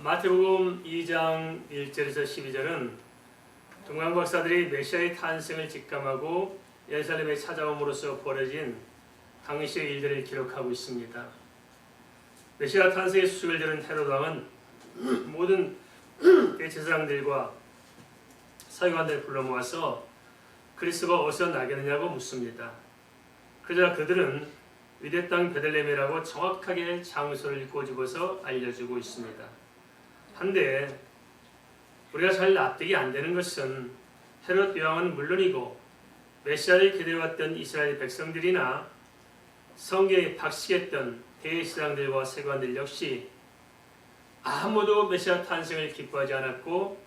마태복음 2장 1절에서 12절은 동방 박사들이 메시아의 탄생을 직감하고 예루살렘에 찾아옴으로써 벌어진 당시의 일들을 기록하고 있습니다. 메시아 탄생의 소식을 들은 헤롯 왕은 모든 대제사장들과 서기관들을 불러 모아서 그리스도가 어디서 나겠느냐고 묻습니다. 그러자 그들은 유대 땅 베들레헴이라고 정확하게 장소를 꼬집어서 알려주고 있습니다. 한데 우리가 잘 납득이 안 되는 것은 헤롯 왕은 물론이고 메시아를 기다려왔던 이스라엘 백성들이나 성경에 박식했던 대제사장들과 세관들 역시 아무도 메시아 탄생을 기뻐하지 않았고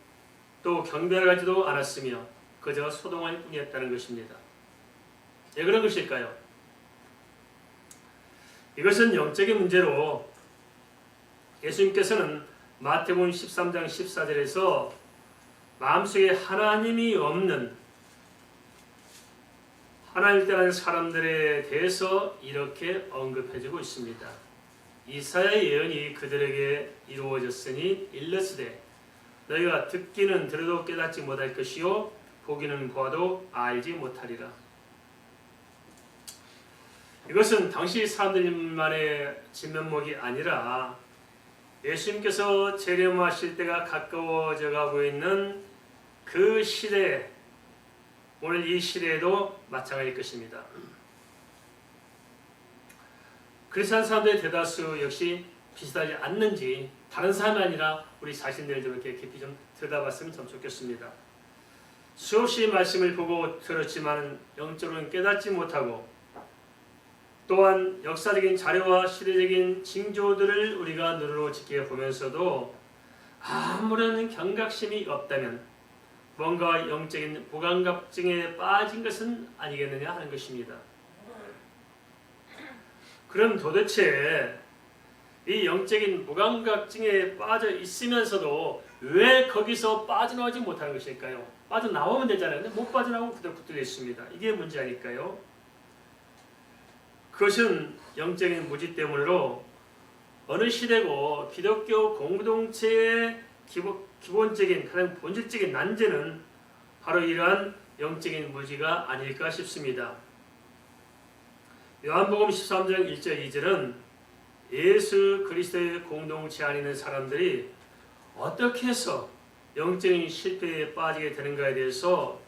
또 경배하지도 않았으며 그저 소동할 뿐이었다는 것입니다. 왜 그런 것일까요? 이것은 영적인 문제로 예수님께서는 마태복음 13장 14절에서 마음속에 하나님이 없는 하나님을 떠난 사람들에 대해서 이렇게 언급해주고 있습니다. 이사야의 예언이 그들에게 이루어졌으니 일러스되 너희가 듣기는 들어도 깨닫지 못할 것이요 보기는 보아도 알지 못하리라. 이것은 당시 사람들만의 진면목이 아니라 예수님께서 재림하실 때가 가까워져 가고 있는 그 시대, 오늘 이 시대에도 마찬가지일 것입니다. 그리스도인 사람들의 대다수 역시 비슷하지 않는지 다른 사람이 아니라 우리 자신들 좀 이렇게 깊이 좀 들여다봤으면 참 좋겠습니다. 수없이 말씀을 보고 들었지만 영적으로는 깨닫지 못하고 또한 역사적인 자료와 시대적인 징조들을 우리가 눈으로 지켜보면서도 아무런 경각심이 없다면 뭔가 영적인 무감각증에 빠진 것은 아니겠느냐 하는 것입니다. 그럼 도대체 이 영적인 무감각증에 빠져 있으면서도 왜 거기서 빠져나오지 못하는 것일까요? 빠져나오면 되잖아요. 근데 못 빠져나오고 그대로 붙들려 있습니다. 이게 문제 아닐까요? 그것은 영적인 무지 때문으로 어느 시대고 기독교 공동체의 기본적인 가장 본질적인 난제는 바로 이러한 영적인 무지가 아닐까 싶습니다. 요한복음 13장 1절 2절은 예수 그리스도의 공동체 안에 있는 사람들이 어떻게 해서 영적인 실패에 빠지게 되는가에 대해서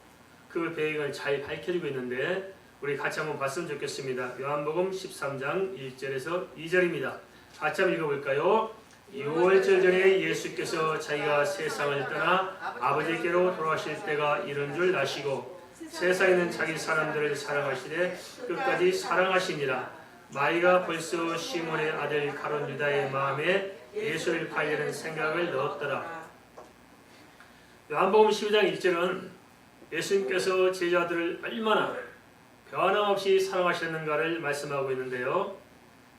그 배경을 잘 밝혀주고 있는데 우리 같이 한번 봤으면 좋겠습니다. 요한복음 13장 1절에서 2절입니다. 같이 한번 읽어볼까요? 6월절 전에 예수께서 자기가 세상을 떠나 아버지께로 돌아가실 때가 이른 줄 아시고 세상에 있는 자기 사람들을 사랑하시되 끝까지 사랑하시니라. 마리가 벌써 시몬의 아들 가룟 유다의 마음에 예수를 팔려는 생각을 넣었더라. 요한복음 12장 1절은 예수님께서 제자들을 얼마나 변함없이 사랑하셨는가를 말씀하고 있는데요.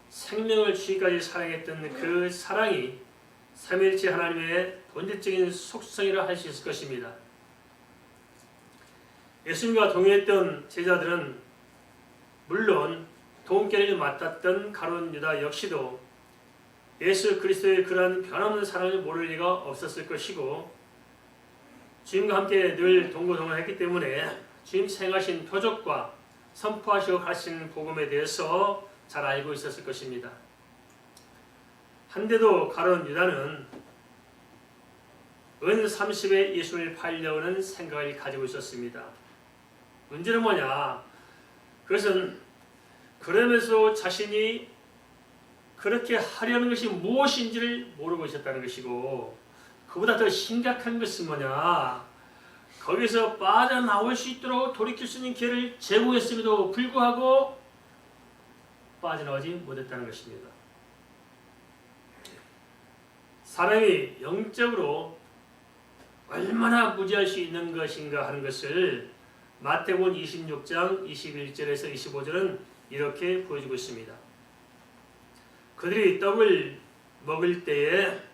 생명을 주기까지 사랑했던 그 사랑이 삼위일체 하나님의 본질적인 속성이라 할 수 있을 것입니다. 예수님과 동행했던 제자들은 물론 동행길을 맡았던 가룟 유다 역시도 예수 그리스도의 그러한 변함없는 사랑을 모를 리가 없었을 것이고 주님과 함께 늘 동고동락했기 때문에 주님 생하신 표적과 선포하시고 가신 복음에 대해서 잘 알고 있었을 것입니다. 한데도 가룟 유다는 은 30에 예수를 팔려는 생각을 가지고 있었습니다. 문제는 뭐냐? 그것은 그러면서 자신이 그렇게 하려는 것이 무엇인지를 모르고 있었다는 것이고 그보다 더 심각한 것은 뭐냐? 거기서 빠져나올 수 있도록 돌이킬 수 있는 기회를 제공했음에도 불구하고 빠져나오지 못했다는 것입니다. 사람이 영적으로 얼마나 무지할 수 있는 것인가 하는 것을 마태복음 26장 21절에서 25절은 이렇게 보여주고 있습니다. 그들이 떡을 먹을 때에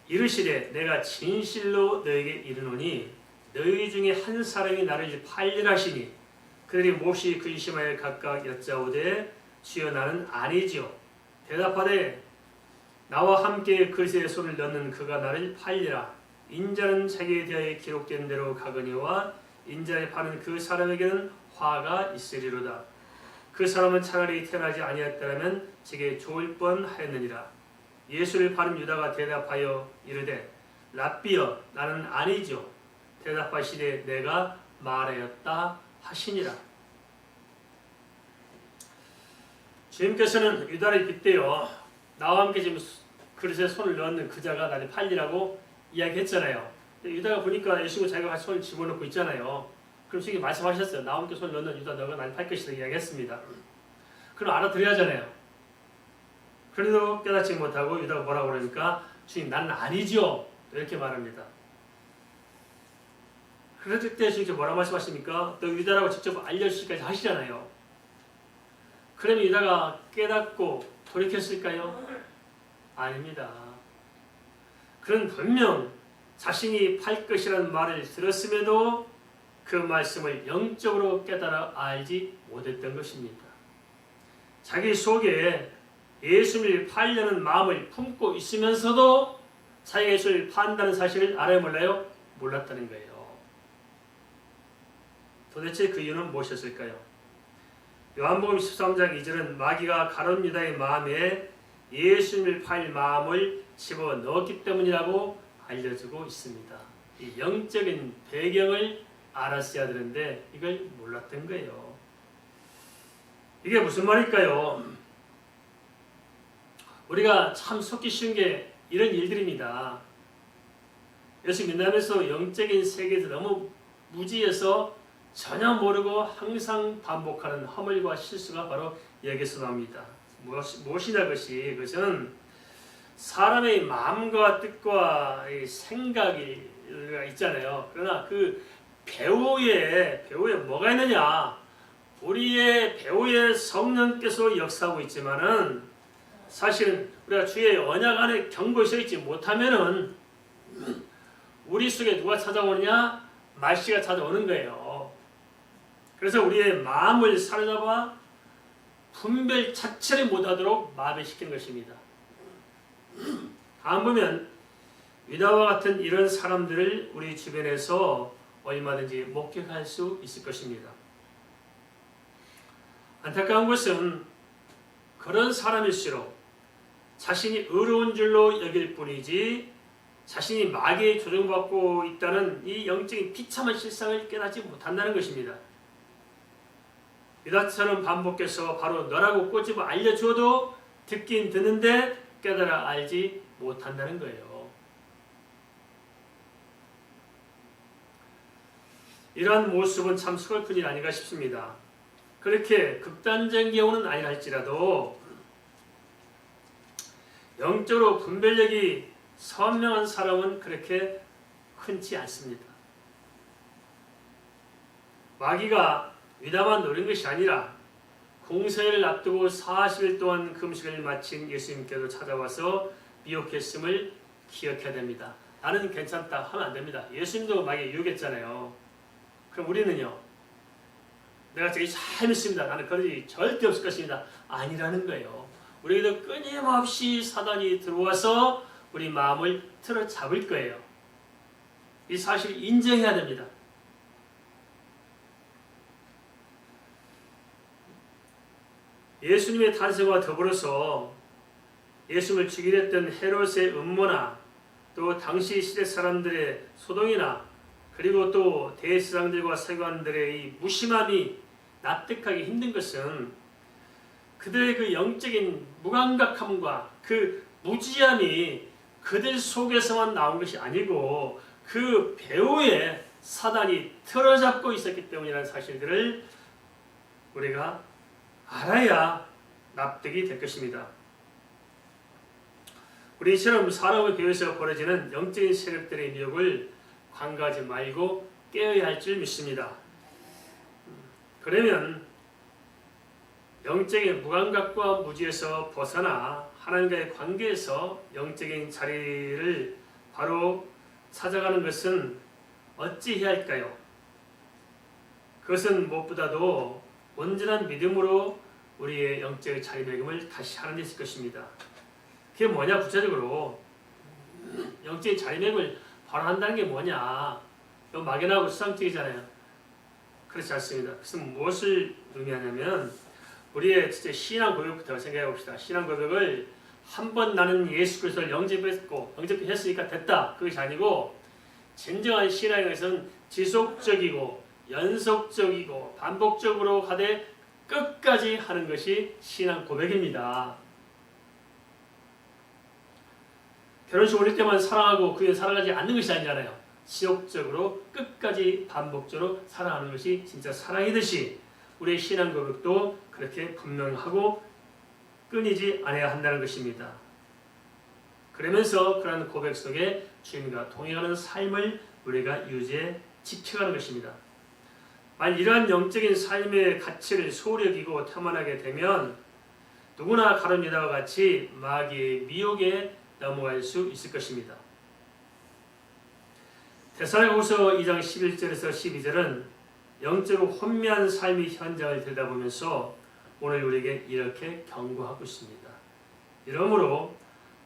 이르시되 내가 진실로 너에게 이르노니 너희 중에 한 사람이 나를 팔리라 하시니 그들이 몹시 근심하여 각각 여짜오되 주여 나는 아니지요. 대답하되 나와 함께 그리스도의 손을 넣는 그가 나를 팔리라. 인자는 자기에 대하여 기록된 대로 가거니와 인자를 파는 그 사람에게는 화가 있으리로다. 그 사람은 차라리 태어나지 아니었더라면 제게 좋을 뻔하였느니라. 예수를 파는 유다가 대답하여 이르되 랍비여 나는 아니죠. 대답하시되 내가 말하였다 하시니라. 주님께서는 유다를 빗대어 나와 함께 지금 그릇에 손을 넣는 그자가 나를 팔리라고 이야기했잖아요. 유다가 보니까 예수가 자기가 같이 손을 집어넣고 있잖아요. 그럼 지금 말씀하셨어요. 나와 함께 손을 넣는 유다 너가 나를 팔 것이다 이야기했습니다. 그럼 알아들어야 하잖아요. 그래도 깨닫지 못하고 유다가 뭐라고 그러니까 주님 나는 아니죠. 이렇게 말합니다. 그럴 때 주님께서 뭐라고 말씀하십니까? 너 유다라고 직접 알려주시기까지 하시잖아요. 그러면 유다가 깨닫고 돌이켰을까요? 아닙니다. 그는 분명 자신이 팔 것이라는 말을 들었음에도 그 말씀을 영적으로 깨달아 알지 못했던 것입니다. 자기 속에 예수를 팔려는 마음을 품고 있으면서도 자기가 예수를 판다는 사실을 알아요 몰라요? 몰랐다는 거예요. 도대체 그 이유는 무엇이었을까요? 요한복음 13장 2절은 마귀가 가룟 유다의 마음에 예수님을 팔 마음을 집어넣었기 때문이라고 알려주고 있습니다. 이 영적인 배경을 알았어야 되는데 이걸 몰랐던 거예요. 이게 무슨 말일까요? 우리가 참 속기 쉬운 게 이런 일들입니다. 예수 믿으면서 영적인 세계에서 너무 무지해서 전혀 모르고 항상 반복하는 허물과 실수가 바로 여기서 나옵니다. 무엇이냐 그것은 사람의 마음과 뜻과 생각이 있잖아요. 그러나 그 배후에 뭐가 있느냐? 우리의 배후에 성령께서 역사하고 있지만은 사실은 우리가 주의 언약 안에 경고에 서 있지 못하면은 우리 속에 누가 찾아오느냐? 말씨가 찾아오는 거예요. 그래서 우리의 마음을 사로잡아 분별 자체를 못하도록 마비시키는 것입니다. 다음 보면 유다와 같은 이런 사람들을 우리 주변에서 얼마든지 목격할 수 있을 것입니다. 안타까운 것은 그런 사람일수록 자신이 의로운 줄로 여길 뿐이지 자신이 마귀에 조종받고 있다는 이 영적인 비참한 실상을 깨닫지 못한다는 것입니다. 유다처럼 반복해서 바로 너라고 꼬집어 알려주어도 듣긴 듣는데 깨달아 알지 못한다는 거예요. 이러한 모습은 참 서글픈 일 아닌가 싶습니다. 그렇게 극단적인 경우는 아니라 할지라도 영적으로 분별력이 선명한 사람은 그렇게 흔치 않습니다. 마귀가 유다만 노린 것이 아니라 공세를 앞두고 40일 동안 금식을 마친 예수님께도 찾아와서 미혹했음을 기억해야 됩니다. 나는 괜찮다 하면 안 됩니다. 예수님도 마귀에 유혹했잖아요. 그럼 우리는요? 내가 저기 잘 믿습니다. 나는 그런 일이 절대 없을 것입니다. 아니라는 거예요. 우리에게도 끊임없이 사단이 들어와서 우리 마음을 틀어 잡을 거예요. 이 사실을 인정해야 됩니다. 예수님의 탄생과 더불어서 예수님을 죽이려 했던 헤롯의 음모나 또 당시 시대 사람들의 소동이나 그리고 또 대제사장들과 서기관들의 이 무심함이 납득하기 힘든 것은 그들의 그 영적인 무감각함과 그 무지함이 그들 속에서만 나온 것이 아니고 그 배후에 사단이 틀어잡고 있었기 때문이라는 사실들을 우리가 알아야 납득이 될 것입니다. 우리 이처럼 사람의 배후에서 벌어지는 영적인 세력들의 미혹을 간과하지 말고 깨어야 할 줄 믿습니다. 그러면 영적인 무감각과 무지에서 벗어나 하나님과의 관계에서 영적인 자리를 바로 찾아가는 것은 어찌해야 할까요? 그것은 무엇보다도 온전한 믿음으로 우리의 영적 자리매김을 다시 하는 데 있을 것입니다. 그게 뭐냐 구체적으로 영적인 자리매김을 바로 한다는 게 뭐냐. 이거 막연하고 수상적이잖아요. 그렇지 않습니다. 그래서 무엇을 의미하냐면 우리의 진짜 신앙 고백부터 생각해 봅시다. 신앙 고백을 한 번 나는 예수 그리스도를 영접했으니까 됐다. 그것이 아니고 진정한 신앙의 것은 지속적이고 연속적이고 반복적으로 하되 끝까지 하는 것이 신앙 고백입니다. 결혼식 올릴 때만 사랑하고 그에 사랑하지 않는 것이 아니잖아요. 지속적으로 끝까지 반복적으로 사랑하는 것이 진짜 사랑이듯이 우리의 신앙 고백도 그렇게 분명하고 끊이지 않아야 한다는 것입니다. 그러면서 그런 고백 속에 주님과 동행하는 삶을 우리가 유지해 지켜가는 것입니다. 만약 이러한 영적인 삶의 가치를 소홀히 여기고 태만하게 되면 누구나 가룟 유다와 같이 마귀의 미혹에 넘어갈 수 있을 것입니다. 데살로니가후서 2장 11절에서 12절은 영적으로 혼미한 삶의 현장을 들여다보면서 오늘 우리에게 이렇게 경고하고 있습니다. 이러므로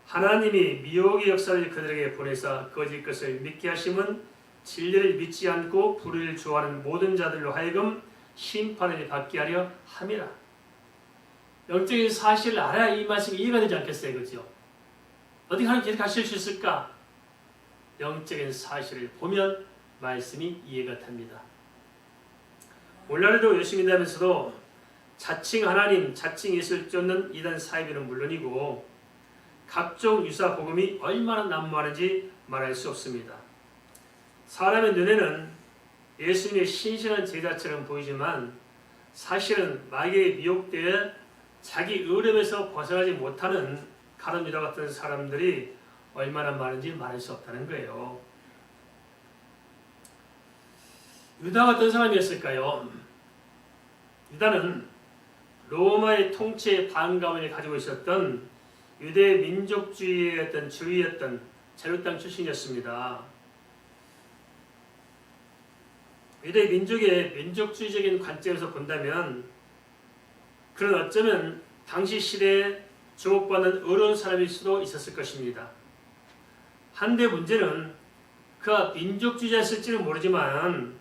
하나님이 미혹의 역사를 그들에게 보내사 거짓 것을 믿게 하심은 진리를 믿지 않고 불의를 좋아하는 모든 자들로 하여금 심판을 받게 하려 함이라. 영적인 사실을 알아야 이 말씀이 이해가 되지 않겠어요? 그렇죠? 어떻게 하나님 계속 가실 수 있을까? 영적인 사실을 보면 말씀이 이해가 됩니다. 오늘날에도 예수 믿으면서도 자칭 하나님, 자칭 예수를 쫓는 이단 사이비는 물론이고 각종 유사 복음이 얼마나 난무하는지 말할 수 없습니다. 사람의 눈에는 예수님의 신실한 제자처럼 보이지만 사실은 마귀에 미혹되어 자기 의름에서 벗어나지 못하는 가룟 유다 같은 사람들이 얼마나 많은지 말할 수 없다는 거예요. 유다가 어떤 사람이었을까요? 유다는 로마의 통치에 반감을 가지고 있었던 유대 민족주의의 어떤 주의였던 제루땅 출신이었습니다. 유대 민족의 민족주의적인 관점에서 본다면 그는 어쩌면 당시 시대에 주목받는 어려운 사람일 수도 있었을 것입니다. 한데 문제는 그가 민족주의자였을지는 모르지만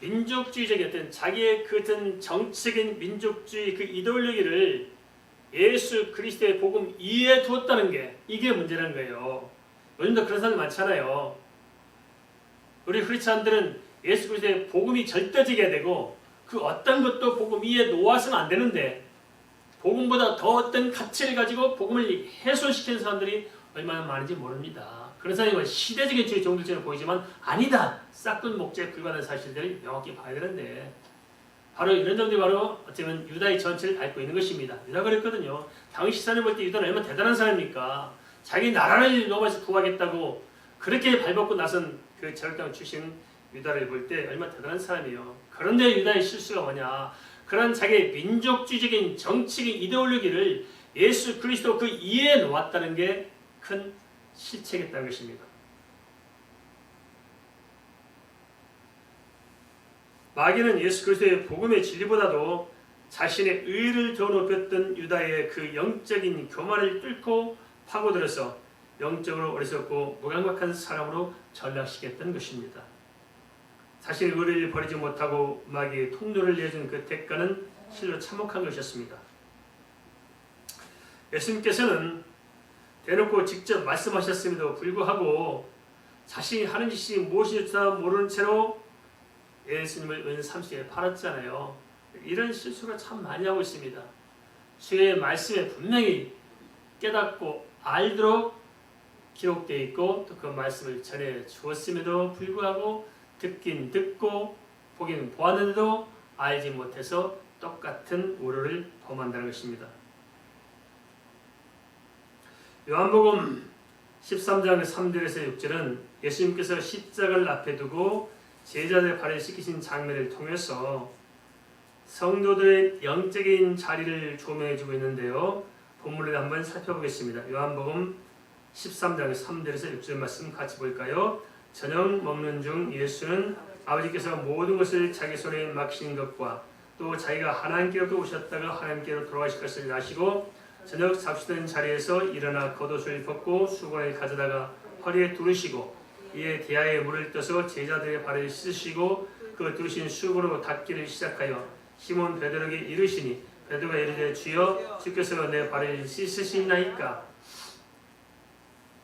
민족주의적인 어떤 자기의 그 어떤 정치적인 민족주의 그 이데올로기를 예수 그리스도의 복음 이해해 두었다는 게 이게 문제라는 거예요. 요즘도 그런 사람들 많잖아요. 우리 크리스찬들은 예수 그리스도의 복음이 절대적이어야 되고 그 어떤 것도 복음 이해에 놓아서는 안 되는데 복음보다 더 어떤 가치를 가지고 복음을 훼손시키는 사람들이 얼마나 많은지 모릅니다. 그런 사람이 시대적인 주의 종교처럼 보이지만 아니다. 싹둔 목재에 불과한 사실들을 명확히 봐야 되는데 바로 이런 점들이 바로 어쩌면 유다의 전체를 앓고 있는 것입니다. 유다가 그랬거든요. 당시 사람을 볼 때 유다는 얼마나 대단한 사람입니까? 자기 나라를 로마에서 구하겠다고 그렇게 발벗고 나선 그 제루땅 출신 유다를 볼 때 얼마나 대단한 사람이에요. 그런데 유다의 실수가 뭐냐? 그런 자기의 민족주의적인 정치적인 이데올로기를 예수 그리스도 그 이해해 놓았다는 게 큰 실책이었다는 것입니다. 마귀는 예수 그리스도의 복음의 진리보다도 자신의 의를 더 높였던 유다의 그 영적인 교만을 뚫고 파고들어서 영적으로 어리석고 무감각한 사람으로 전락시켰던 것입니다. 자신의 의를 버리지 못하고 마귀의 통로를 내준 그 대가는 실로 참혹한 것이었습니다. 예수님께서는 대놓고 직접 말씀하셨음에도 불구하고 자신이 하는 짓이 무엇인지 모르는 채로 예수님을 은 30에 팔았잖아요. 이런 실수를 참 많이 하고 있습니다. 주의 말씀에 분명히 깨닫고 알도록 기록되어 있고 또 그 말씀을 전해 주었음에도 불구하고 듣긴 듣고 보긴 보았는데도 알지 못해서 똑같은 오류를 범한다는 것입니다. 요한복음 13장 3절에서 6절은 예수님께서 십자가를 앞에 두고 제자들의 발을 씻기신 장면을 통해서 성도들의 영적인 자리를 조명해주고 있는데요. 본문을 한번 살펴보겠습니다. 요한복음 13장 3절에서 6절 말씀 같이 볼까요? 저녁 먹는 중 예수는 아버지께서 모든 것을 자기 손에 맡기신 것과 또 자기가 하나님께로 오셨다가 하나님께로 돌아가실 것을 아시고 저녁 잡수던 자리에서 일어나 겉옷을 벗고 수건을 가져다가 허리에 두르시고 이에 대야에 물을 떠서 제자들의 발을 씻으시고 그 두르신 수건으로 닦기를 시작하여 시몬 베드로에게 이르시니 베드로가 이르되 주여 주께서 내 발을 씻으시나이까.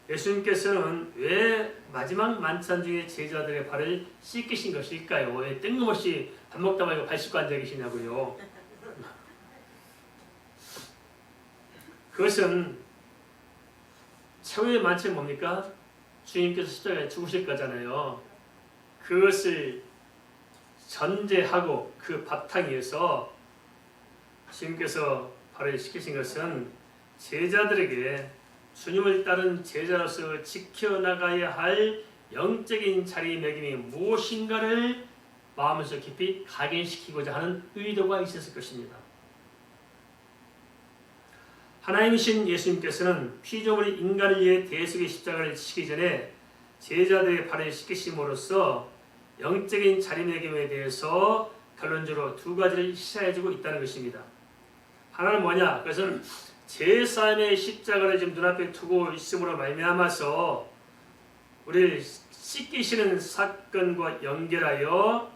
예수님께서는 왜 마지막 만찬 중에 제자들의 발을 씻기신 것일까요? 왜 뜬금없이 밥 먹다 말고 발 씻고 앉아 계시냐고요. 그것은 최후의 만찬이 뭡니까? 주님께서 십자가에 죽으실 거잖아요. 그것을 전제하고 그 바탕에서 주님께서 발을 씻기신 것은 제자들에게 주님을 따른 제자로서 지켜나가야 할 영적인 자리매김이 무엇인가를 마음에서 깊이 각인시키고자 하는 의도가 있었을 것입니다. 하나님이신 예수님께서는 피조물인 인간을 위해 대속의 십자가를 지시기 전에 제자들의 발을 씻기심으로써 영적인 자리매김에 대해서 결론적으로 두 가지를 시사해주고 있다는 것입니다. 하나는 뭐냐? 그것은 제3의 십자가를 지금 눈앞에 두고 있음으로 말미암아서 우리를 씻기시는 사건과 연결하여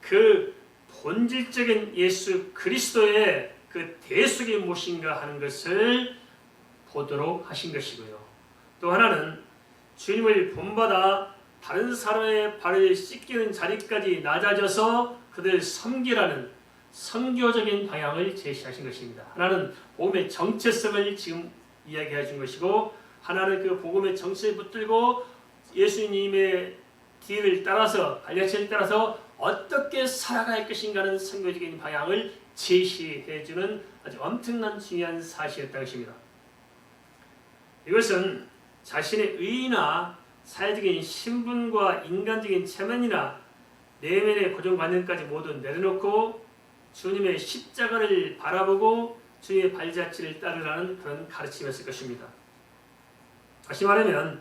그 본질적인 예수 그리스도의 그 대속이 무엇인가 하는 것을 보도록 하신 것이고요. 또 하나는 주님을 본받아 다른 사람의 발을 씻기는 자리까지 낮아져서 그들을 섬기라는 선교적인 방향을 제시하신 것입니다. 하나는 복음의 정체성을 지금 이야기해 준 것이고, 하나는 그 복음의 정체를 붙들고 예수님의 뒤를 따라서 발자취를 따라서 어떻게 살아갈 것인가 하는 선교적인 방향을 제시해 주는 아주 엄청난 중요한 사실이었다는 것입니다. 이것은 자신의 의의나 사회적인 신분과 인간적인 체면이나 내면의 고정관념까지 모두 내려놓고 주님의 십자가를 바라보고 주님의 발자취를 따르라는 그런 가르침이었을 것입니다. 다시 말하면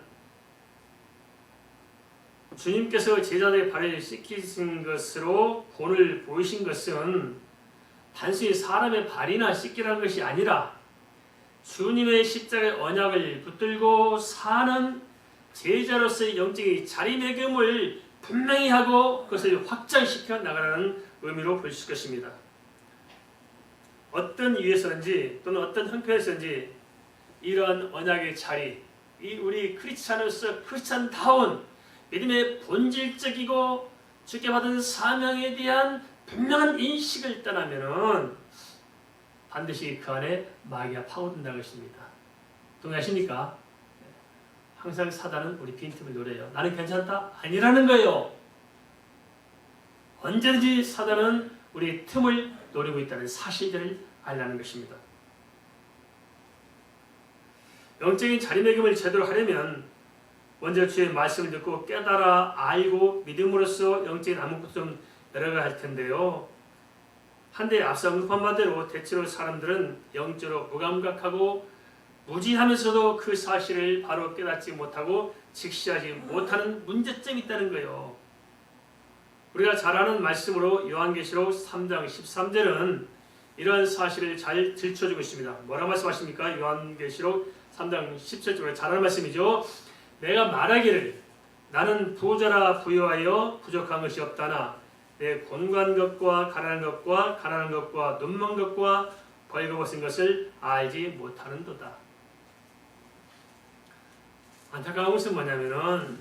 주님께서 제자들의 발을 씻기신 것으로 본을 보이신 것은 단순히 사람의 발이나 씻기라는 것이 아니라 주님의 십자가의 언약을 붙들고 사는 제자로서의 영적인 자리매김을 분명히 하고 그것을 확장시켜 나가라는 의미로 볼 수 있을 것입니다. 어떤 이유에서든지 또는 어떤 형편에서든지 이러한 언약의 자리, 이 우리 크리스찬으로서 크리스찬다운 믿음의 본질적이고 주께 받은 사명에 대한 분명한 인식을 떠나면은 반드시 그 안에 마귀가 파고든다는 것입니다. 동의하십니까? 항상 사단은 우리 빈틈을 노려요. 나는 괜찮다? 아니라는 거예요. 언제든지 사단은 우리 틈을 노리고 있다는 사실들을 알라는 것입니다. 영적인 자리매김을 제대로 하려면 먼저 주의 말씀을 듣고 깨달아 알고 믿음으로써 영적인 안목부터 좀 내려가야 할 텐데요. 한데 앞서 언급한 바대로 대체로 사람들은 영적으로 무감각하고 무지하면서도 그 사실을 바로 깨닫지 못하고 직시하지 못하는 문제점이 있다는 거예요. 우리가 잘 아는 말씀으로 요한계시록 3장 13절은 이러한 사실을 잘 들춰주고 있습니다. 뭐라 말씀하십니까? 요한계시록 3장 17절에 잘 아는 말씀이죠. 내가 말하기를 나는 부자라 부유하여 부족한 것이 없다나 내 곤고한 것과 가난한 것과 눈먼 것과 벌거벗은 것을 알지 못하는도다. 안타까운 것은 뭐냐면은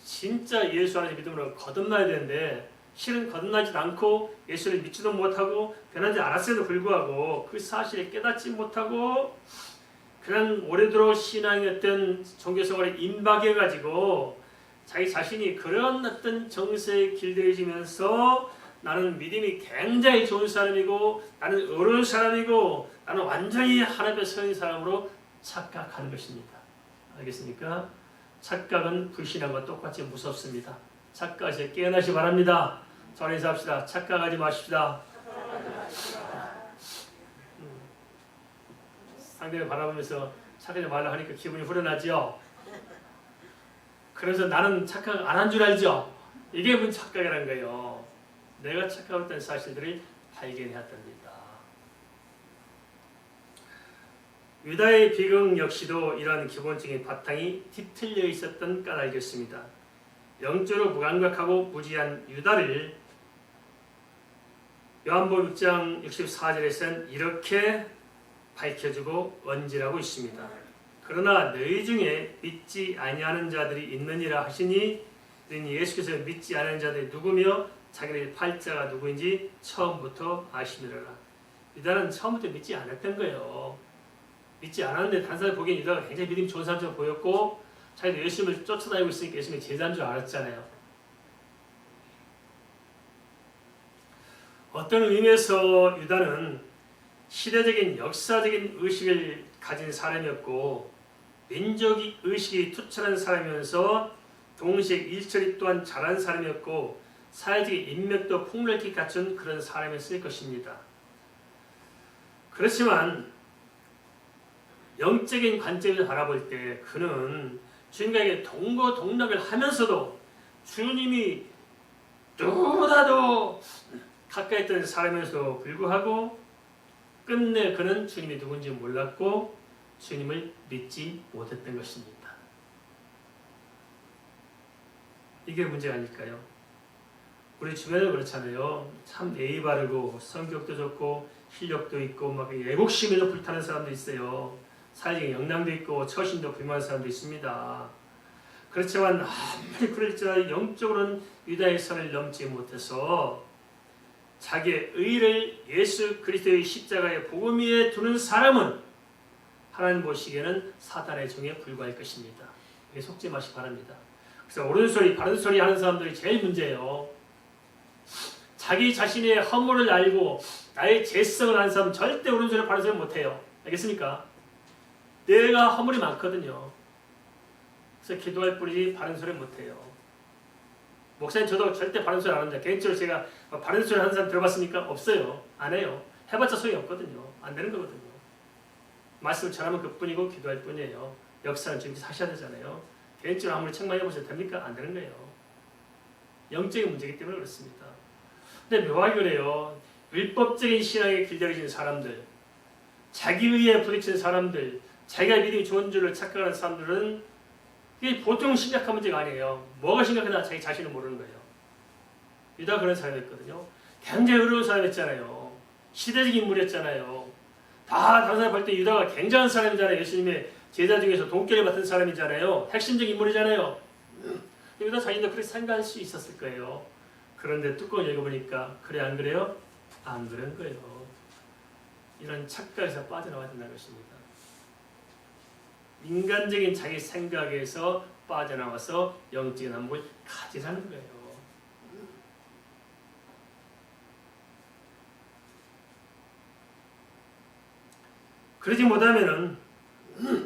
진짜 예수 안에서 믿음으로 거듭나야 되는데 실은 거듭나지도 않고 예수를 믿지도 못하고 변하지 않았음에도 불구하고 그 사실을 깨닫지 못하고 그냥 오래도록 신앙의 어떤 종교생활에 임박해가지고 자기 자신이 그런 어떤 정세에 길들여지면서 나는 믿음이 굉장히 좋은 사람이고 나는 어려운 사람이고 나는 완전히 하나님 앞에 서 있는 사람으로 착각하는 것입니다. 알겠습니까? 착각은 불신앙과 똑같이 무섭습니다. 착각에서 깨어나시 바랍니다. 저는 인사합시다. 착각하지 마십시다. 상대를 바라보면서 착각하지 말라 하니까 기분이 후련하지요. 그래서 나는 착각 안 한 줄 알죠? 이게 무슨 착각이라는 거예요. 내가 착각했던 사실들을 발견해야 됩니다. 유다의 비극 역시도 이러한 기본적인 바탕이 뒤틀려 있었던 까닭이었습니다. 영적으로 무감각하고 무지한 유다를 요한복음 6장 64절에서는 이렇게 밝혀주고 언질하고 있습니다. 그러나 너희 중에 믿지 아니하는 자들이 있느니라 하시니 예수께서 믿지 않은 자들이 누구며 자기의 팔자가 누구인지 처음부터 아시느라. 유다는 처음부터 믿지 않았던 거예요. 믿지 않았는데 다른 사람이 보기엔 유다가 굉장히 믿음이 좋은 사람처럼 보였고 자기도 예수님을 쫓아다니고 있으니까 예수님이 제자인 줄 알았잖아요. 어떤 의미에서 유다는 시대적인 역사적인 의식을 가진 사람이었고 민족의 의식이 투철한 사람이면서 동시에 일처리 또한 잘한 사람이었고 사회적인 인맥도 폭넓게 갖춘 그런 사람이었을 것입니다. 그렇지만 영적인 관점에서 바라볼 때 그는 주님과에게 동거동락을 하면서도 주님이 누구보다도 가까이 있던 사람에서도 불구하고 끝내 그는 주님이 누군지 몰랐고 주님을 믿지 못했던 것입니다. 이게 문제가 아닐까요? 우리 주변에 그렇잖아요. 참 예의 바르고 성격도 좋고 실력도 있고 막 애국심에도 불타는 사람도 있어요. 사회적인 역량도 있고 처신도 불만한 사람도 있습니다. 그렇지만 아무리 그럴지라도 영적으로는 유다의 선을 넘지 못해서 자기의 의를 예수 그리스도의 십자가의 복음 위에 두는 사람은 하나님 보시기에는 사단의 종에 불과할 것입니다. 이게 속지 마시기 바랍니다. 그래서 옳은 소리, 바른 소리 하는 사람들이 제일 문제예요. 자기 자신의 허물을 알고 나의 죄성을 아는 사람은 절대 옳은 소리, 바른 소리 못해요. 알겠습니까? 내가 허물이 많거든요. 그래서 기도할 뿐이지 바른 소리 못해요. 목사님 저도 절대 바른 소리 안 합니다. 개인적으로 제가 바른 소리 하는 사람 들어봤습니까? 없어요. 안 해요. 해봤자 소용이 없거든요. 안 되는 거거든요. 말씀을 잘하면 그뿐이고 기도할 뿐이에요. 역사는 지금 하셔야 되잖아요. 개인적으로 아무리 책망해보셔도 됩니까? 안 되는 거예요. 영적인 문제이기 때문에 그렇습니다. 근데 묘하게 그래요. 율법적인 신앙에 길들여진 사람들, 자기 의에 부딪힌 사람들, 자기가 믿음이 좋은 줄을 착각하는 사람들은 이게 보통 심각한 문제가 아니에요. 뭐가 심각하나 자기 자신을 모르는 거예요. 유다가 그런 사람이었거든요. 굉장히 어려운 사람이었잖아요. 시대적 인물이었잖아요. 다 다른 사람 볼 때 유다가 굉장한 사람이잖아요. 예수님의 제자 중에서 돈깨를 맡은 사람이잖아요. 핵심적 인물이잖아요. 유다 자신도 그렇게 생각할 수 있었을 거예요. 그런데 뚜껑을 읽어보니까 그래 안 그래요? 안 그런 거예요. 이런 착각에서 빠져나와야 된다는 것입니다. 인간적인 자기 생각에서 빠져나와서 영적인 안목을 가지라는 거예요. 그러지 못하면은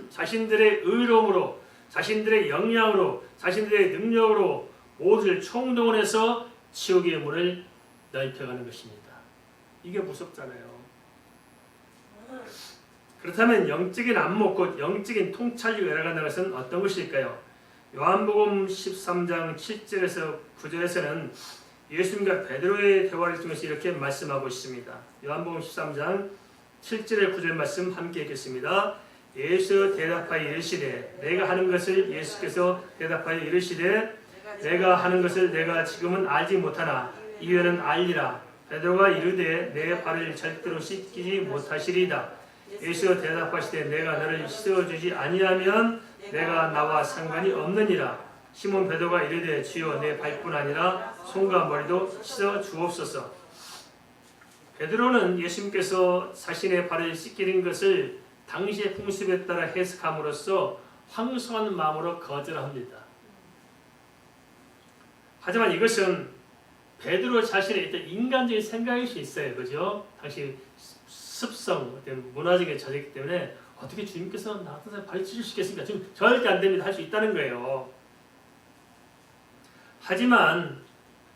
자신들의 의로움으로, 자신들의 역량으로, 자신들의 능력으로 모두를 총동원해서 지옥의 문을 넓혀가는 것입니다. 이게 무섭잖아요. 그렇다면 영적인 안목, 곧 영적인 통찰력을 열어간다는 것은 어떤 것일까요? 요한복음 13장 7절에서 9절에서는 예수님과 베드로의 대화를 통해서 이렇게 말씀하고 있습니다. 요한복음 13장 7절에 9절 말씀 함께 읽겠습니다. 예수 대답하여 이르시되 내가 하는 것을 예수께서 대답하여 이르시되 내가 하는 것을 내가 지금은 알지 못하나 이후에는 알리라. 베드로가 이르되 내 발을 절대로 씻기지 못하시리다. 예수 대답하시되 내가 너를 씻어주지 아니하면 내가 나와 상관이 없느니라. 시몬 베드로가 이르되 주여 내 발뿐 아니라 손과 머리도 씻어 주옵소서. 베드로는 예수님께서 자신의 발을 씻기는 것을 당시의 풍습에 따라 해석함으로써 황송한 마음으로 거절합니다. 하지만 이것은 베드로 자신의 어떤 인간적인 생각일 수 있어요. 그죠? 당시 습성, 문화적인 저였기 때문에 어떻게 주님께서 나 같은 사람 발을 찢을 수 있겠습니까? 지금 절대 안 됩니다. 할 수 있다는 거예요. 하지만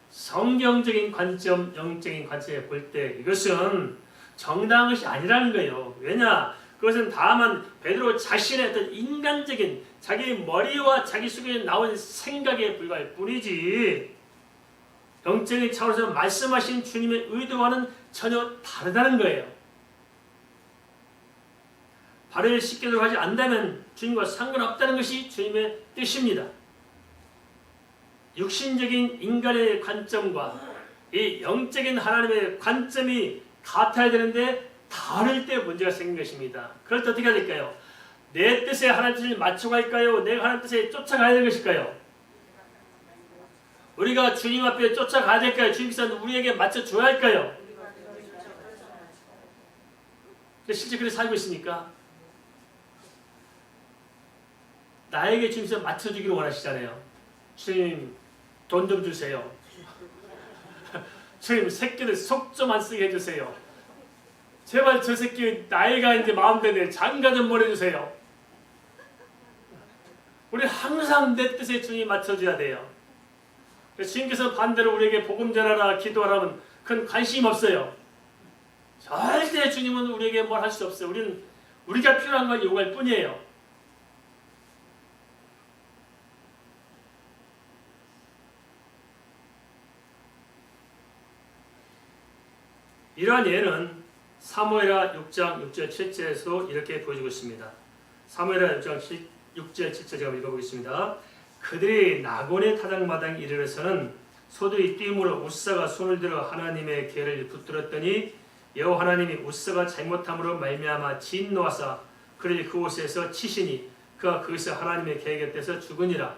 성경적인 관점, 영적인 관점에 볼 때 이것은 정당한 것이 아니라는 거예요. 왜냐? 그것은 다만 베드로 자신의 어떤 인간적인 자기 머리와 자기 속에 나온 생각에 불과할 뿐이지 영적인 차원에서 말씀하신 주님의 의도와는 전혀 다르다는 거예요. 발을 씻기도록 하지 않는다면 주님과 상관없다는 것이 주님의 뜻입니다. 육신적인 인간의 관점과 이 영적인 하나님의 관점이 같아야 되는데 다를 때 문제가 생긴 것입니다. 그럴 때 어떻게 해야 될까요? 내 뜻에 하나님 뜻을 맞춰갈까요? 내가 하나님 뜻에 쫓아가야 될 것일까요? 우리가 주님 앞에 쫓아가야 될까요? 주님께서 우리에게 맞춰줘야 할까요? 실제 그렇게 살고 있습니까? 나에게 주님께서 맞춰주기를 원하시잖아요. 주님 돈 좀 주세요. 주님 새끼들 속 좀 안 쓰게 해주세요. 제발 저 새끼 나이가 이제 마음대로 장가 좀 보내주세요. 우리 항상 내 뜻에 주님 맞춰줘야 돼요. 주님께서 반대로 우리에게 복음 전하라 기도하라면 그건 관심 없어요. 절대 주님은 우리에게 뭘 할 수 없어요. 우리가 필요한 건 요구할 뿐이에요. 이러한 예는 사무엘하 6장 6절 7절에서 이렇게 보여주고 있습니다. 사무엘하 6장 6절 7절 제가 읽어보겠습니다. 그들이 나곤의 타작마당에 이르러서는 소들이 뛰므로 웃사가 손을 들어 하나님의 계를 붙들었더니 여호와 하나님이 웃사가 잘못함으로 말미암아 진노하사 그를 그곳에서 치시니 그가 거기서 하나님의 계 곁에서 죽으니라.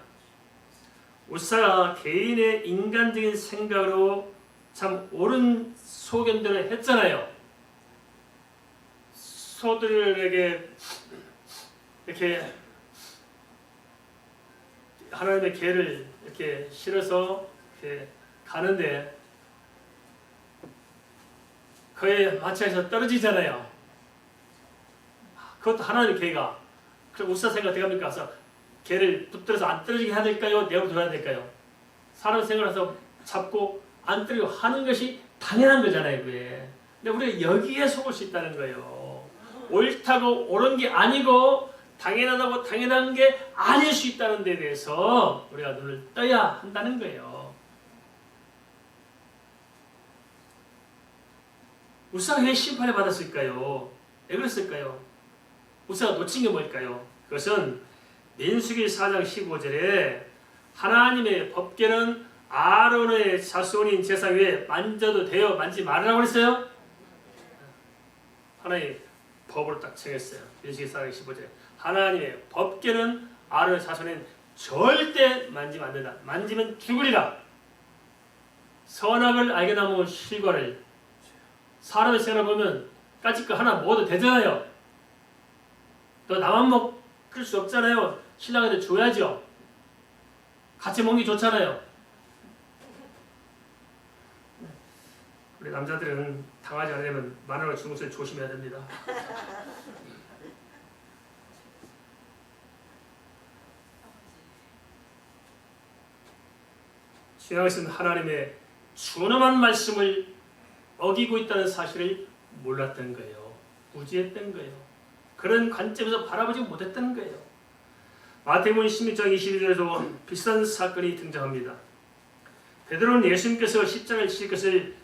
웃사가 개인의 인간적인 생각으로 참 옳은 소견들을 했잖아요. 소들에게 이렇게 하나님의 계를 이렇게 실어서 이렇게 가는데 그에 마차에서 떨어지잖아요. 그것도 하나님의 계가. 그럼 웃사 생각 어떻게 합니까? 그래서 계를 붙들어서 안 떨어지게 해야 될까요? 내버려 둬야 될까요? 사람 생각해서 잡고 안 떨어지고 하는 것이 당연한 거잖아요. 그게. 근데 우리가 여기에 속을 수 있다는 거예요. 옳다고 옳은 게 아니고 당연하다고 당연한 게 아닐 수 있다는 데 대해서 우리가 눈을 떠야 한다는 거예요. 웃사가 왜 심판을 받았을까요? 왜 그랬을까요? 웃사가 놓친 게 뭘까요? 그것은 민수기 4장 15절에 하나님의 법궤는 아론의 자손인 제사 위에 만져도 돼요? 만지지 말라고 그랬어요? 하나님의 법으로 딱 정했어요. 민수기 4장 15절에 하나님의 법궤는 아론의 자손인 절대 만지면 안 된다. 만지면 죽으리라. 선악을 알게 나무 실과를 사람의 생각을 보면 까짓 거 하나 먹어도 되잖아요. 또 나만 먹을 수 없잖아요. 신랑한테 줘야죠. 같이 먹는 게 좋잖아요. 우리 남자들은 당하지 않으려면 마누라 주는 것을 조심해야 됩니다. 신앙에서는 하나님의 준엄한 말씀을 어기고 있다는 사실을 몰랐던 거예요. 무지했던 거예요. 그런 관점에서 바라보지 못했던 거예요. 마태복음 16장 21절에도 비슷한 사건이 등장합니다. 베드로는 예수님께서 십자가에 지실 것을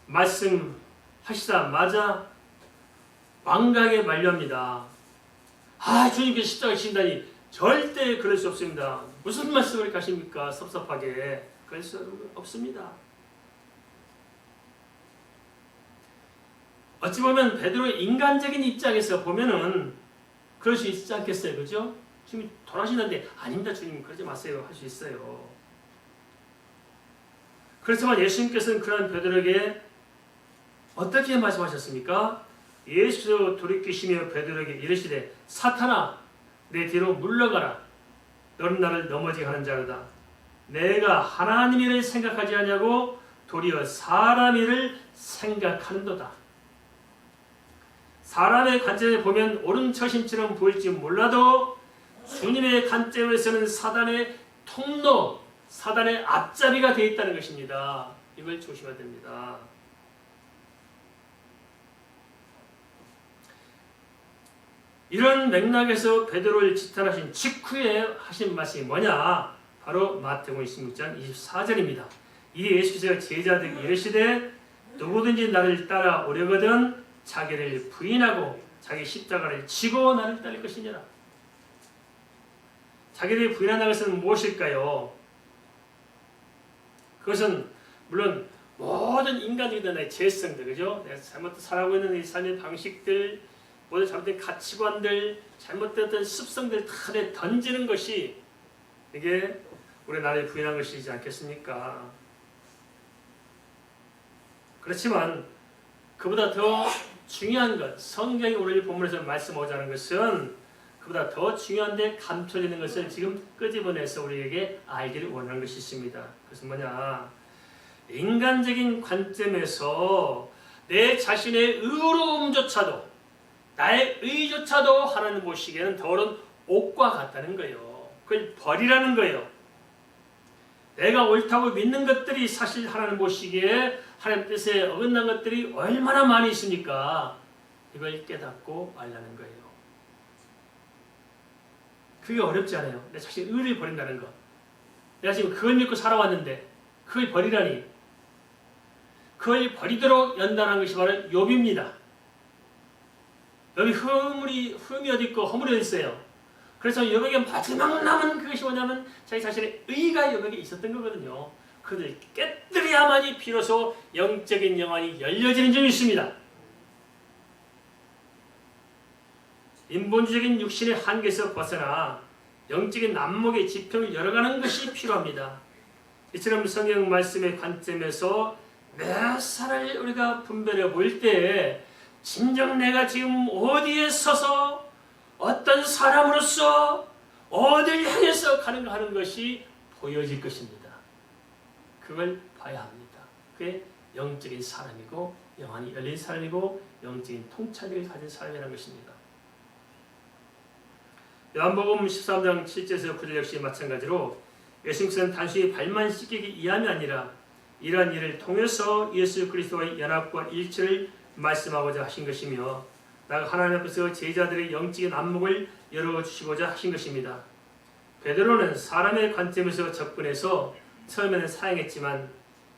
말씀하시자마자 완강하게 만류합니다. 주님께서 십자가에 지신다니 절대 그럴 수 없습니다. 무슨 말씀을 하십니까? 섭섭하게. 그럴 수 없습니다. 어찌 보면 베드로의 인간적인 입장에서 보면은 그럴 수 있지 않겠어요? 그죠? 주님이 돌아가시는데 아닙니다 주님 그러지 마세요 할 수 있어요. 그렇지만 예수님께서는 그런 베드로에게 어떻게 말씀하셨습니까? 예수께서 돌이키시며 베드로에게 이르시되 사탄아 내 뒤로 물러가라. 너는 나를 넘어지게 하는 자로다. 내가 하나님 일을 생각하지 아니하고 도리어 사람 일을 생각하는도다. 사람의 관점에 보면 옳은 처신처럼 보일지 몰라도 주님의 관점에서는 사단의 통로, 사단의 앞잡이가 되어 있다는 것입니다. 이걸 조심해야 됩니다. 이런 맥락에서 베드로를 지탄하신 직후에 하신 말씀이 뭐냐? 바로 마태복음 26장 24절입니다. 이에 예수께서 제자들에게 이르시되 누구든지 나를 따라오려거든 자기를 부인하고 자기 십자가를 지고 나를 따를 것이니라. 자기들이 부인하는 것은 무엇일까요? 그것은 물론 모든 인간적인 나의 죄성들, 그죠? 내가 잘못 살아가고 있는 이 삶의 방식들, 모든 잘못된 가치관들, 잘못된 습성들 다 던지는 것이 이게 우리 나를 부인한 것이지 않겠습니까? 그렇지만 그보다 더 중요한 것, 성경이 오늘 본문에서 말씀하자는 것은 그보다 더 중요한데 감춰지는 것을 지금 끄집어내서 우리에게 알기를 원하는 것이 있습니다. 그것은 뭐냐? 인간적인 관점에서 내 자신의 의로움조차도, 나의 의조차도 하나님 보시기에는 더러운 옷과 같다는 거예요. 그걸 버리라는 거예요. 내가 옳다고 믿는 것들이 사실 하나님 보시기에 하나님 뜻에 어긋난 것들이 얼마나 많이 있으니까 이걸 깨닫고 알라는 거예요. 그게 어렵지 않아요. 내 자신 의를 버린다는 것. 내가 지금 그걸 믿고 살아왔는데 그걸 버리라니. 그걸 버리도록 연단한 것이 바로 욥입니다. 여기 흠이 어디 있고 허물이 어디 있어요. 그래서 욥에게 마지막 남은 그것이 뭐냐면 자기 자신의 의가 욥에게 있었던 거거든요. 그들 깨뜨려야만이 비로소 영적인 영안이 열려지는 점이 있습니다. 인본주의적인 육신의 한계에서 벗어나 영적인 안목의 지평을 열어가는 것이 필요합니다. 이처럼 성경 말씀의 관점에서 매사를 우리가 분별해 볼 때 진정 내가 지금 어디에 서서 어떤 사람으로서 어딜 향해서 가는가 하는 것이 보여질 것입니다. 그걸 봐야 합니다. 그게 영적인 사람이고 영안이 열린 사람이고 영적인 통찰력을 가진 사람이라는 것입니다. 요한복음 13장 7절에서 9절 역시 마찬가지로 예수님께서는 단순히 발만 씻기기 위함이 아니라 이러한 일을 통해서 예수 그리스도와의 연합과 일치를 말씀하고자 하신 것이며 하나님 앞에서 제자들의 영적인 안목을 열어주시고자 하신 것입니다. 베드로는 사람의 관점에서 접근해서 처음에는 사용했지만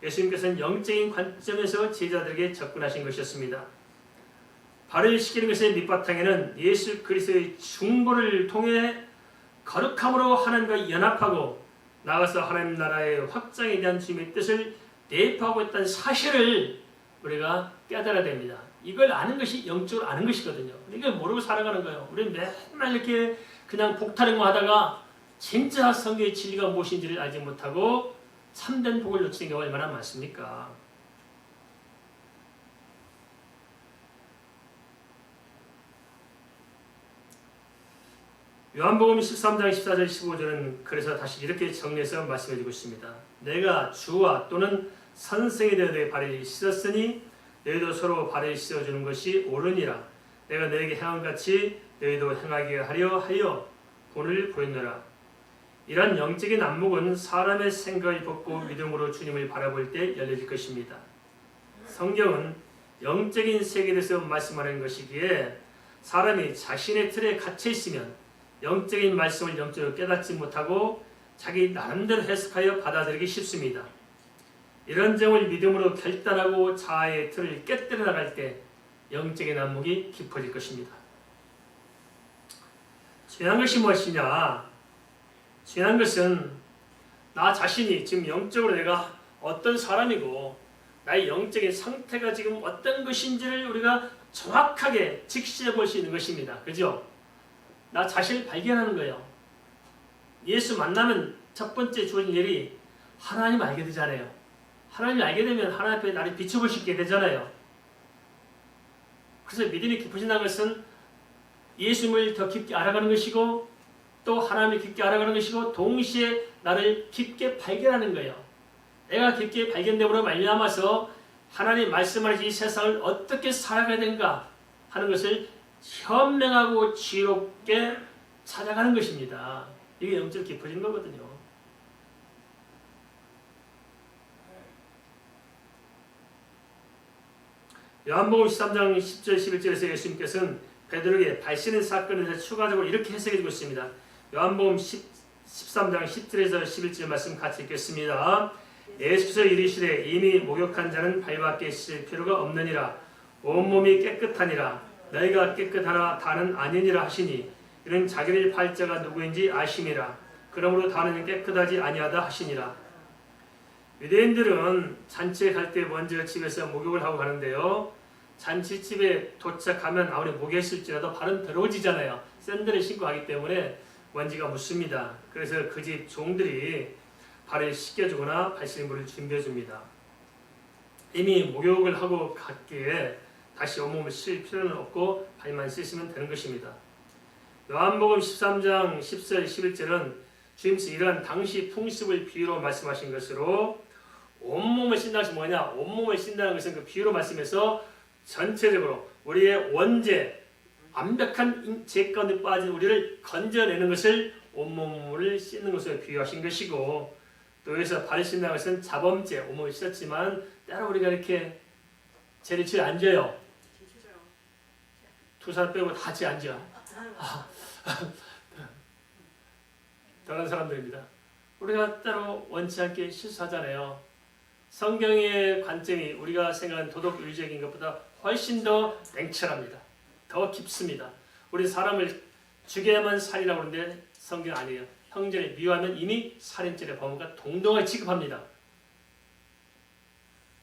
예수님께서는 영적인 관점에서 제자들에게 접근하신 것이었습니다. 발을 씻기는 것의 밑바탕에는 예수 그리스도의 중보를 통해 거룩함으로 하나님과 연합하고 나아가서 하나님 나라의 확장에 대한 주님의 뜻을 내포하고 있다는 사실을 우리가 깨달아야 됩니다. 이걸 아는 것이 영적으로 아는 것이거든요. 이걸 모르고 살아가는 거예요. 우리는 맨날 이렇게 그냥 복타령만 하다가 진짜 성경의 진리가 무엇인지를 알지 못하고 참된 복을 놓치는 경우가 얼마나 많습니까? 요한복음 13장 14절 15절은 그래서 다시 이렇게 정리해서 말씀해주고 있습니다. 내가 주와 또는 선생이 되어 너희 발을 씻었으니 너희도 서로 발을 씻어주는 것이 옳으니라. 내가 너에게 행한 같이 너희도 행하게 하려 하여 본을 보였노라. 이러한 영적인 안목은 사람의 생각을 벗고 믿음으로 주님을 바라볼 때 열려질 것입니다. 성경은 영적인 세계에 대해서 말씀하는 것이기에 사람이 자신의 틀에 갇혀 있으면 영적인 말씀을 영적으로 깨닫지 못하고 자기 나름대로 해석하여 받아들이기 쉽습니다. 이런 점을 믿음으로 결단하고 자아의 틀을 깨뜨려 나갈 때 영적인 안목이 깊어질 것입니다. 중요한 것이 무엇이냐? 중요한 것은 나 자신이 지금 영적으로 내가 어떤 사람이고 나의 영적인 상태가 지금 어떤 것인지를 우리가 정확하게 직시해 볼 수 있는 것입니다. 그죠? 나 자신을 발견하는 거예요. 예수 만나면 첫 번째 주어진 일이 하나님 알게 되잖아요. 하나님을 알게 되면 하나님 앞에 나를 비춰볼 수 있게 되잖아요. 그래서 믿음이 깊어진다는 것은 예수님을 더 깊게 알아가는 것이고 또 하나님을 깊게 알아가는 것이고 동시에 나를 깊게 발견하는 거예요. 내가 깊게 발견됨으로 말미암아서 하나님 말씀하신 이 세상을 어떻게 살아가야 되는가 하는 것을 현명하고 지혜롭게 찾아가는 것입니다. 이게 영적으로 깊어지는 거거든요. 요한복음 13장 10절 11절에서 예수님께서는 베드로에게 발 씻는 사건에 대해서 추가적으로 이렇게 해석해주고 있습니다. 요한복음 13장 10절에서 11절 말씀 같이 읽겠습니다. 예수께서 이르시되 이미 목욕한 자는 발밖에 씻을 필요가 없느니라. 온몸이 깨끗하니라. 너희가 깨끗하나 다는 아니니라 하시니 이는 자기를 팔 자가 누구인지 아심이라. 그러므로 다는 깨끗하지 아니하다 하시니라. 유대인들은 잔치에 갈 때 먼저 집에서 목욕을 하고 가는데요. 잔치집에 도착하면 아무리 목욕했을지라도 발은 더러워지잖아요. 샌들을 신고 가기 때문에 먼지가 묻습니다. 그래서 그 집 종들이 발을 씻겨주거나 발신물을 준비해줍니다. 이미 목욕을 하고 갔기에 다시 온몸을 씻을 필요는 없고 발만 씻으면 되는 것입니다. 요한복음 13장 10절 11절은 주님께서 이러한 당시 풍습을 비유로 말씀하신 것으로 온몸을 씻는다는 것이 뭐냐? 온몸을 씻는다는 것은 그 비유로 말씀해서 전체적으로 우리의 원죄, 완벽한 죄 가운데 빠진 우리를 건져내는 것을 온몸을 씻는 것으로 비유하신 것이고, 또 여기서 발을 씻는다는 것은 자범죄, 온몸을 씻었지만 때로 우리가 이렇게 죄를 지어 앉아요. 두 사람 빼고 다 지어 앉아. 다른 사람들입니다. 우리가 때로 원치 않게 실수하잖아요. 성경의 관점이 우리가 생각하는 도덕윤리적인 것보다 훨씬 더 냉철합니다. 더 깊습니다. 우리 사람을 죽여야만 살인이라고 하는데 성경 아니에요. 형제를 미워하면 이미 살인죄의 범죄가 동등하게 취급합니다.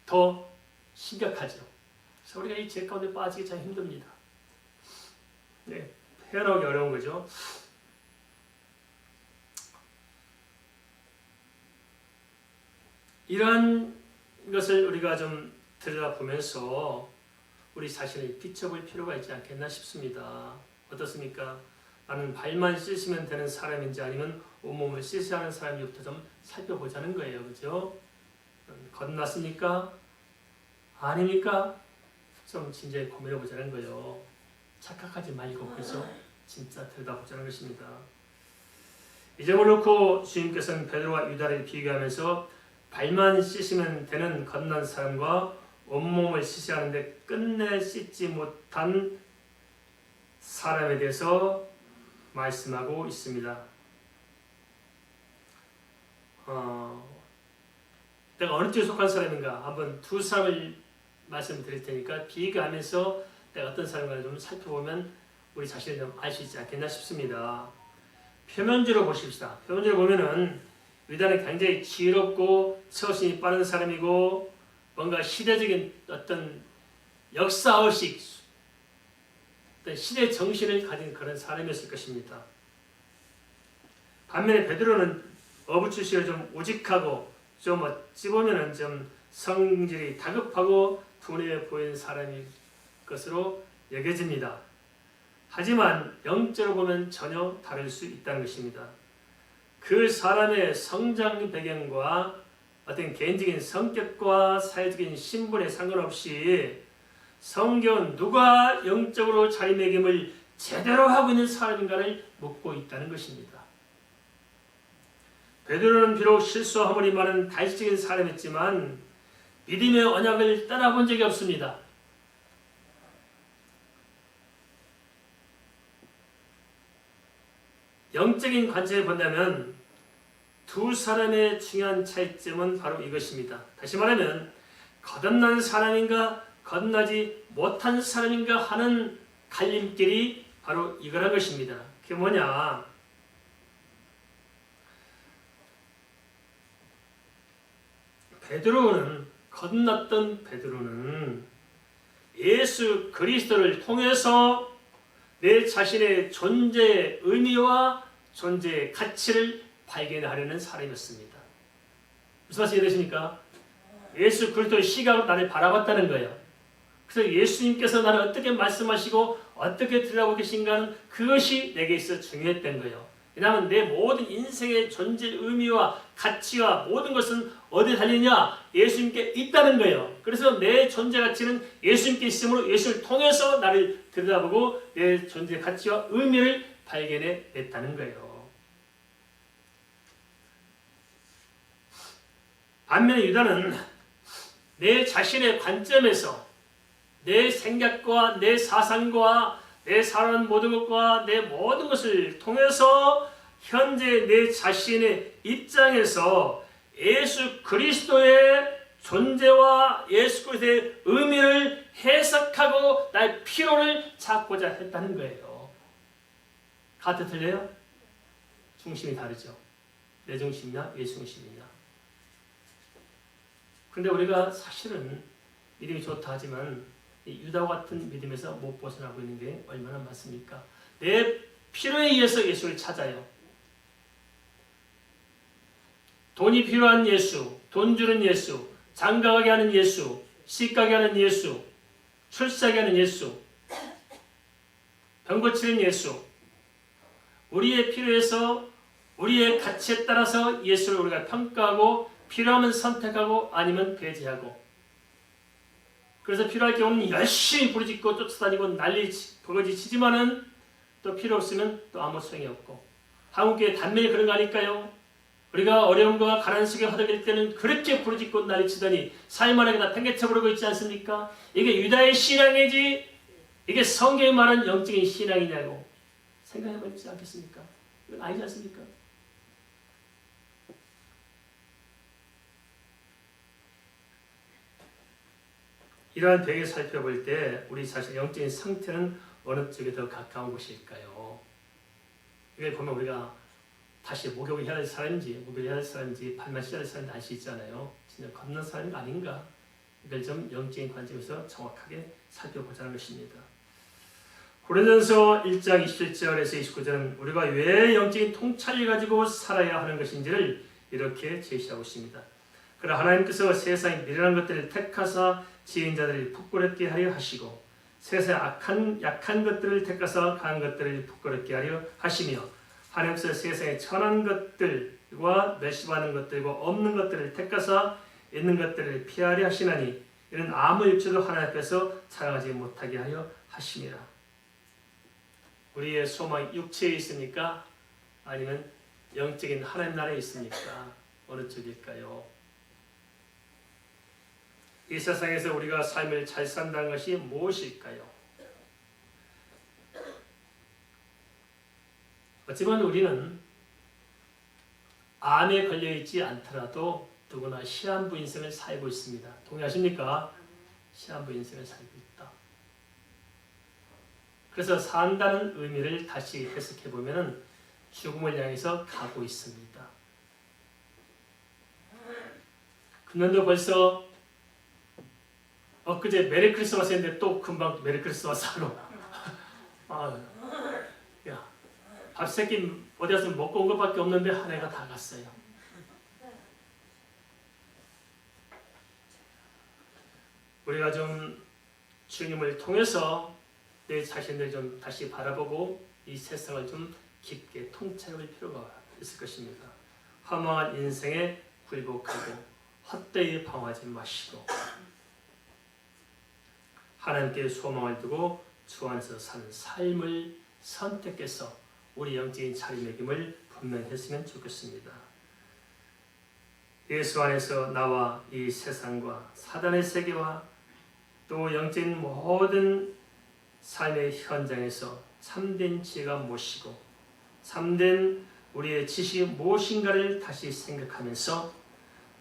더 심각하죠. 그래서 우리가 이 죄 가운데 빠지기 참 힘듭니다. 네, 헤어나오기 어려운 거죠. 이러한 것을 우리가 좀 들여다보면서 우리 자신을 비춰볼 필요가 있지 않겠나 싶습니다. 어떻습니까? 나는 발만 씻으면 되는 사람인지 아니면 온몸을 씻어야 하는 사람인지부터 좀 살펴보자는 거예요. 그죠? 겁났습니까? 아닙니까? 좀 진지하게 고민해보자는 거예요. 착각하지 말고, 그래서 진짜 들여다보자는 것입니다. 이 점을 놓고 주님께서는 베드로와 유다를 비교하면서 발만 씻으면 되는 겁난 사람과 온몸을 씻어야 하는데 끝내 씻지 못한 사람에 대해서 말씀하고 있습니다. 내가 어느 쪽에 속한 사람인가 한번 두 사람을 말씀드릴 테니까 비교하면서 내가 어떤 사람인가 좀 살펴보면 우리 자신을 좀 알 수 있지 않겠나 싶습니다. 표면적으로 보십시다. 표면적으로 보면은 유다는 굉장히 지혜롭고 처신이 빠른 사람이고 뭔가 시대적인 어떤 역사의식, 어떤 시대 정신을 가진 그런 사람이었을 것입니다. 반면에 베드로는 어부 출신으로 좀 우직하고 좀 어찌 보면은 좀 성질이 다급하고 둔해 보이는 사람일 것으로 여겨집니다. 하지만 영적으로 보면 전혀 다를 수 있다는 것입니다. 그 사람의 성장 배경과 어떤 개인적인 성격과 사회적인 신분에 상관없이 성경은 누가 영적으로 자리매김을 제대로 하고 있는 사람인가를 묻고 있다는 것입니다. 베드로는 비록 실수함이 많은 다시적인 사람이었지만 믿음의 언약을 떠나본 적이 없습니다. 영적인 관점에 본다면 두 사람의 중요한 차이점은 바로 이것입니다. 다시 말하면 거듭난 사람인가 거듭나지 못한 사람인가 하는 갈림길이 바로 이거란 것입니다. 그게 뭐냐? 거듭났던 베드로는 예수 그리스도를 통해서 내 자신의 존재의 의미와 존재의 가치를 발견하려는 사람이었습니다. 무슨 말씀이 되십니까? 예수 그리스도의 시각으로 나를 바라봤다는 거예요. 그래서 예수님께서 나를 어떻게 말씀하시고 어떻게 들여다보고 계신가는 그것이 내게 있어 중요했던 거예요. 왜냐하면 내 모든 인생의 존재의 의미와 가치와 모든 것은 어디에 달리냐? 예수님께 있다는 거예요. 그래서 내 존재 가치는 예수님께 있으므로 예수를 통해서 나를 들여다보고 내 존재 가치와 의미를 발견해 냈다는 거예요. 반면에 유다는 내 자신의 관점에서 내 생각과 내 사상과 내 살아가는 모든 것과 내 모든 것을 통해서 현재 내 자신의 입장에서 예수 그리스도의 존재와 예수 그리스도의 의미를 해석하고 나의 필요를 찾고자 했다는 거예요. 같아 틀려요? 중심이 다르죠. 내 중심이냐 예수 중심이냐. 근데 우리가 사실은 믿음이 좋다 하지만 이 유다와 같은 믿음에서 못 벗어나고 있는 게 얼마나 많습니까? 내 필요에 의해서 예수를 찾아요. 돈이 필요한 예수, 돈 주는 예수, 장가가게 하는 예수, 시가게 하는 예수, 출세하게 하는 예수, 병 고치는 예수. 우리의 필요에서 우리의 가치에 따라서 예수를 우리가 평가하고 필요하면 선택하고 아니면 배제하고, 그래서 필요할 경우는 열심히 부르짖고 쫓아다니고 난리 버거지 치지만은 또 필요 없으면 또 아무 소용이 없고. 한국교회 단면이 그런 거 아닐까요? 우리가 어려움과 가난 속에 허덕일 때는 그렇게 부르짖고 난리치더니 삶안에 다 팽개쳐 부르고 있지 않습니까? 이게 유다의 신앙이지 이게 성경이 말하는 영적인 신앙이냐고 생각해보지 않겠습니까? 이건 아니지 않습니까? 이러한 배경을 살펴볼 때 우리 자신의 영적인 상태는 어느 쪽에 더 가까운 것일까요? 이걸 보면 우리가 다시 목욕을 해야 할 사람인지 목욕을 해야 할 사람인지 발만 씻어야 할 사람인지 알 수 있잖아요. 진짜 걷는 사람이 아닌가? 이걸 좀 영적인 관점에서 정확하게 살펴보자는 것입니다. 고린도전서 1장 27절에서 29절은 우리가 왜 영적인 통찰을 가지고 살아야 하는 것인지를 이렇게 제시하고 있습니다. 그러나 하나님께서 세상의 미련한 것들을 택하사 지은 자들을 부끄럽게 하려 하시고 세상의 약한 것들을 택하사 강한 것들을 부끄럽게 하려 하시며 하나님께서 세상의 천한 것들과 멸시받는 것들과 없는 것들을 택하사 있는 것들을 피하려 하시나니 이는 아무 일체도 하나님 앞에서 자랑하지 못하게 하려 하심이라. 우리의 소망이 육체에 있습니까? 아니면 영적인 하나님 나라에 있습니까? 어느 쪽일까요? 이 세상에서 우리가 삶을 잘 산다는 것이 무엇일까요? 어찌보면 우리는 암에 걸려있지 않더라도 누구나 시한부 인생을 살고 있습니다. 동의하십니까? 시한부 인생을 살고 있다. 그래서 산다는 의미를 다시 해석해보면 죽음을 향해서 가고 있습니다. 그런데 벌써 엊그제 메리 크리스마스 했는데 또 금방 메리 크리스마스 하러 야, 밥 새끼 어디 가서 먹고 온 것밖에 없는데 한 해가 다 갔어요. 우리가 좀 주님을 통해서 내 자신을 좀 다시 바라보고 이 세상을 좀 깊게 통찰할 필요가 있을 것입니다. 허망한 인생에 굴복하고 헛되이 방황하지 마시고 하나님께 소망을 두고 주 안에서 사는 삶을 선택해서 우리 영적인 자리매김을 분명히 했으면 좋겠습니다. 예수 안에서 나와 이 세상과 사단의 세계와 또 영적인 모든 삶의 현장에서 참된 지혜가 무엇이고 참된 우리의 지식이 무엇인가를 다시 생각하면서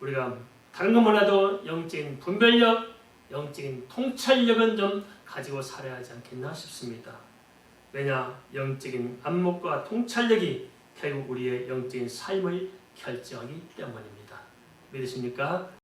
우리가 다른 것 몰라도 영적인 분별력, 영적인 통찰력은 좀 가지고 살아야 하지 않겠나 싶습니다. 왜냐? 영적인 안목과 통찰력이 결국 우리의 영적인 삶을 결정하기 때문입니다. 믿으십니까?